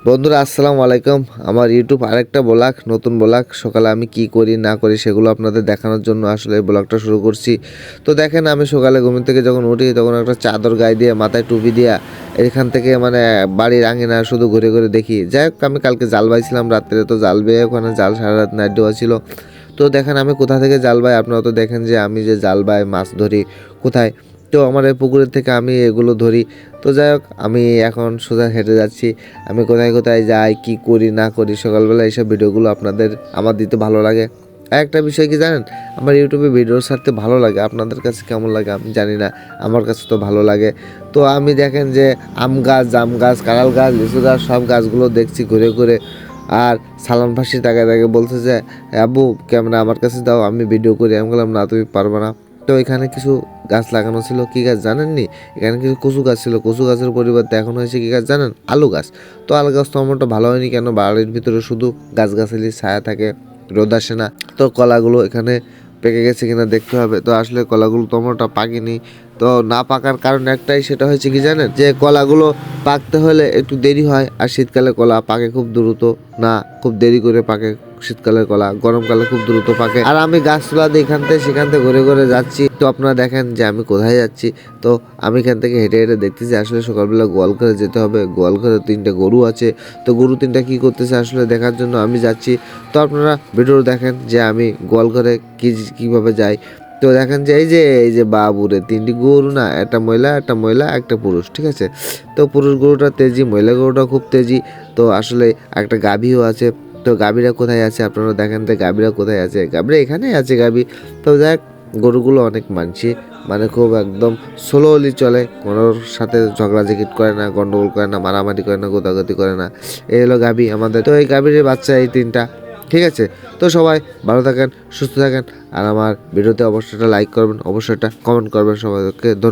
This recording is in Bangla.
বন্ধুরা আসসালামু আলাইকুম। আমার ইউটিউব আরেকটা ব্লগ, নতুন ব্লগ। সকালে আমি কি করি না করি সেগুলো আপনাদের দেখানোর জন্য আসলে এই ব্লগটা শুরু করছি। তো দেখেন, আমি সকালে ঘুম থেকে যখন উঠি তখন একটা চাদর গায়ে দিয়ে মাথায় টুপি দিয়া এখান থেকে মানে বাড়ির আঙিনা শুধু ঘুরে ঘুরে দেখি। যাই হোক, আমি কালকে জাল বাইছিলাম রাত্রে, তো জাল বেয়ে ওখানে জাল সারা রাত নাইট দেওয়া ছিল। তো দেখেন আমি কোথা থেকে জাল বাই, আপনারা তো দেখেন যে আমি যে জাল বাই মাছ ধরি কোথায়। তো আমার এই পুকুরের থেকে আমি এগুলো ধরি। তো যাই হোক, আমি এখন সোজা হেঁটে যাচ্ছি। আমি কোথায় কোথায় যাই, কি করি না করি, সকালবেলা এইসব ভিডিওগুলো আপনাদের আমার দিতে ভালো লাগে। আর একটা বিষয় কি জানেন, আমার ইউটিউবে ভিডিও ছাড়তে ভালো লাগে। আপনাদের কাছে কেমন লাগে আমি জানি না, আমার কাছে তো ভালো লাগে। তো আমি দেখেন যে আম গাছ, জাম গাছ, কাঁঠাল গাছ, লিচু গাছ সব গাছগুলো দেখছি ঘুরে ঘুরে। আর সালাম ফাঁসি তাকে তাকে বলছে যে আব্বু ক্যামেরা আমার কাছে দাও, আমি ভিডিও করি। আমি বললাম না, তুমি পারবে না। তো এখানে কিছু গাছ লাগানো ছিল, কী গাছ জানেননি? এখানে কিছু কচু গাছ ছিল। কচু গাছের পরিবর্তে এখন হয়েছে কী গাছ জানেন? আলু গাছ। তো আলু গাছ তো আমারটা ভালো হয়নি কেন, বাড়ির ভিতরে শুধু গাছগাছালি ছায়া থাকে, রোদ আসে না। তো কলাগুলো এখানে পেকে গেছে কিনা দেখতে হবে। তো আসলে কলাগুলো তোমরাটা পাকেনি। তো না পাকার কারণ একটাই, সেটা হয়েছে কি জানেন, যে কলাগুলো পাকতে হলে একটু দেরি হয়। আর শীতকালে কলা পাকে খুব দ্রুত, না খুব দেরি করে পাকে শীতকালের কলা, গরমকালে খুব দ্রুত পাকে। আর আমি গাছ তোলা দিয়ে এখান থেকে সেখান থেকে ঘুরে ঘুরে যাচ্ছি। তো আপনারা দেখেন যে আমি কোথায় যাচ্ছি। তো আমি এখান থেকে হেঁটে হেঁটে দেখতেছি আসলে সকালবেলা গোয়াল ঘরে যেতে হবে। গোয়াল ঘরে 3টে গরু আছে। তো গরু 3টা কী করতেছে আসলে দেখার জন্য আমি যাচ্ছি। তো আপনারা ভিডিও দেখেন যে আমি গোয়াল ঘরে কীভাবে যাই। তো দেখেন যে এই যে বাবুরে 3টি গরু, না একটা মহিলা একটা পুরুষ, ঠিক আছে। তো পুরুষ গরুটা তেজি, মহিলা গরুটা খুব তেজি। তো আসলে একটা গাভীও আছে। তো গাভীরা কোথায় আছে আপনারা দেখেন, তো গাভীরা কোথায় আছে, গাভীরা এখানেই আছে গাভী। তো দেখ, গরুগুলো অনেক মানছি, মানে খুব একদম স্লোলি চলে, কোনোর সাথে ঝগড়াঝাটি করে না, গন্ডগোল করে না, মারামারি করে না, গোদাগতি করে না। এই হলো গাভী আমাদের। তো এই গাভীর বাচ্চা এই 3টা, ঠিক আছে। তো সবাই ভালো থাকেন, সুস্থ থাকেন। আর আমার ভিডিওতে অবশ্যই একটা লাইক করবেন, অবশ্যই একটা কমেন্ট করবেন। সবাইকে ধন্যবাদ।